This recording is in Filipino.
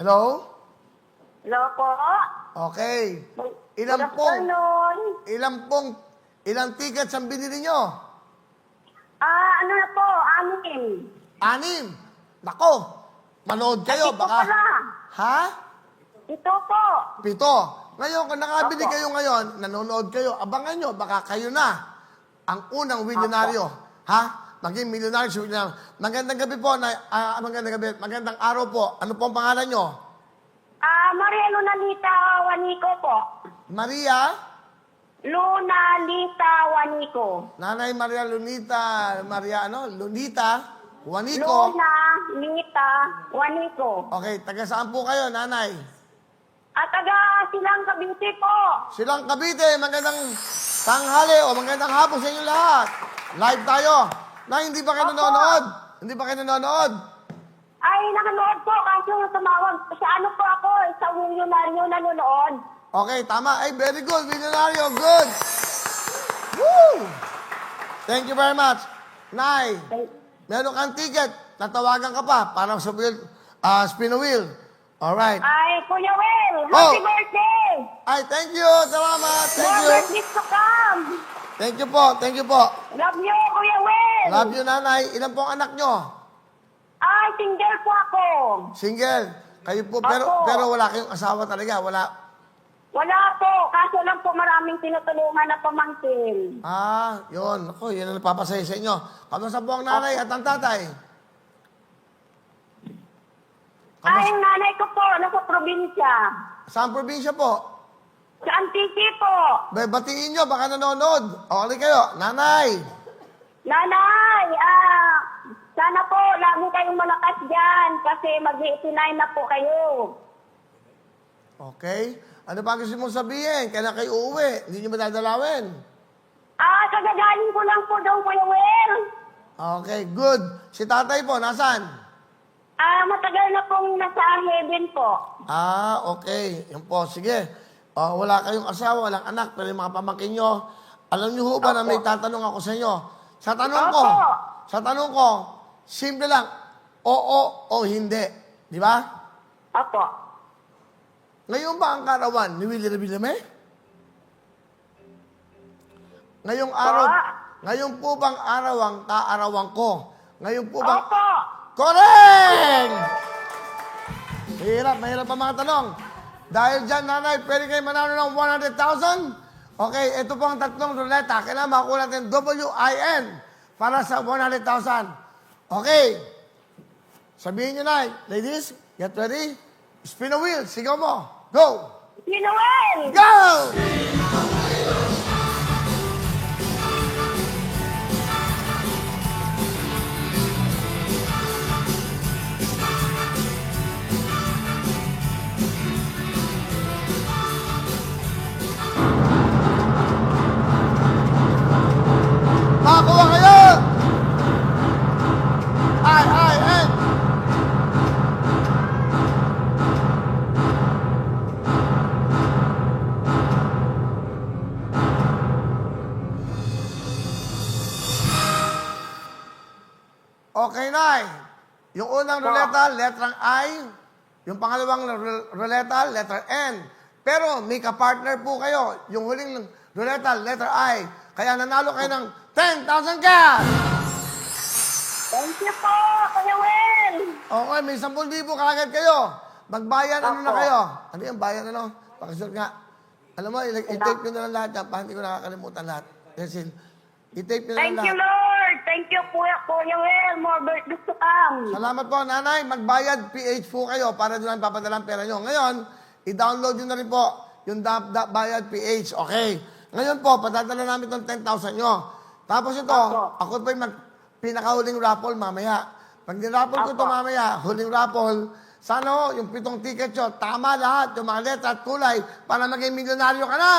Hello? Hello po. Okay. Good afternoon. Ilang tickets ang binili nyo? Ano na po, 6. anim. Nako, manood kayo. Ito Baka... pala. Ha? Ito po. 7. Ngayon, kung nakabili Opo. kayo ngayon, nanonood kayo, abangan nyo, baka kayo na ang unang milyonaryo. Ha? Maging milyonaryo si William. Magandang gabi po. Magandang araw po. Ano po ang pangalan nyo? Maria Lunalita Juanico po. Maria? Lunalita Juanico. Nanay Maria Lunita, Lunita, Juanico. Lunalita Juanico. Okay, taga saan po kayo, nanay? Taga Silang Cavite po. Silang Cavite, magandang tanghali o magandang hapon sa inyo lahat. Live tayo. Na, hindi ba kayo Opo. nanonood? Hindi ba kayo nanonood? Ay, nakanood po. Kaso tumawag. Sa ano po ako? Sa milyonaryo nanonood. Okay, tama. Ay, very good. Milyonaryo, good. Woo! Thank you very much. Nay, meron kang ticket. Tatawagan ka pa para sa wheel, spin a wheel. Alright. Ay, Kuya Will. Happy birthday. Ay, thank you. Salamat. Thank More you. birthdays to come. Thank you po. Thank you po. Love you, Kuya Will. Love you, nanay. Ilan po ang anak nyo? Ay, single po ako. Single. Kayo po, Opo. pero wala kayong asawa talaga. Wala. Wala po. Kaso lang po maraming tinutulungan na pamangkin. Yun. Ako, yun ang napapasaya sa inyo. Kamusta po ang nanay at ang tatay? Ay, yung nanay ko po, nasa probinsya. Saan probinsya po? Sa Antique po. Batiin nyo, baka nanonood. Okay kayo. Nanay. Nanay, sana po lagi kayong malakas dyan kasi mag-89 na po kayo. Okay. Ano pa gusto mong sabihin? Kailan kayo uuwi? Hindi nyo ba dadalawin? Kagagaling ko lang po daw, Kuya Will. Okay, good. Si tatay po, nasaan? Matagal na pong nasa heaven po. Okay. Yan po. Sige. Wala kayong asawa, walang anak, pero yung mga pamangkin nyo, alam nyo ho ba na may tatanong ako sa inyo? Sa tanong ko, simple lang, oo o hindi. Di ba? Opo. Ngayon ba ang karawan ni Willie Revillame? Ngayon po bang araw ang kaarawan ko? Ngayon po bang... Opo. Correct! Mahirap pa mga tanong. Dahil dyan, nanay, pwede kayo manalo ng 100,000? Okay, ito po ang tatlong ruleta. Kailangan makuha natin WIN para sa 100,000. Okay. Sabihin nyo na, ladies, get ready. Spin a wheel. Sigaw mo. Go! Kuya Will. Go! Makakuha kayo! Ay! Okay, Nay. Yung unang ruleta, letrang I. Yung pangalawang ruleta, letter N. Pero may kapartner po kayo. Yung huling ruleta, letter I. Kaya nanalo kayo ng 10,000 cash! Thank you po, Kuya Will. Okay, may 10,000 kagad kayo. Magbayan, ano na Opo. kayo? Ano yung bayan, ano? Pakisulat nga. Alam mo, i-tape nyo na lang lahat yan, para hindi ko nakakalimutan lahat. Cecil, i-tape nyo na lang Thank you, lahat. Lord. Thank you, Kuya Will. More birthdays to come. Salamat po, nanay. Magbayad PH po kayo para doon ang papadala ang pera nyo. Ngayon, i-download nyo na rin po yung bayad PH. Okay. Ngayon po, padadala namin itong 10,000 nyo. Tapos ito, Opo. ako po yung pinakahuling raffle mamaya. Pag niraffle ko ito Opo. mamaya, huling raffle, sana ho, yung 7 ticket nyo, tama lahat, yung mga letra at kulay, para maging milyonaryo ka na.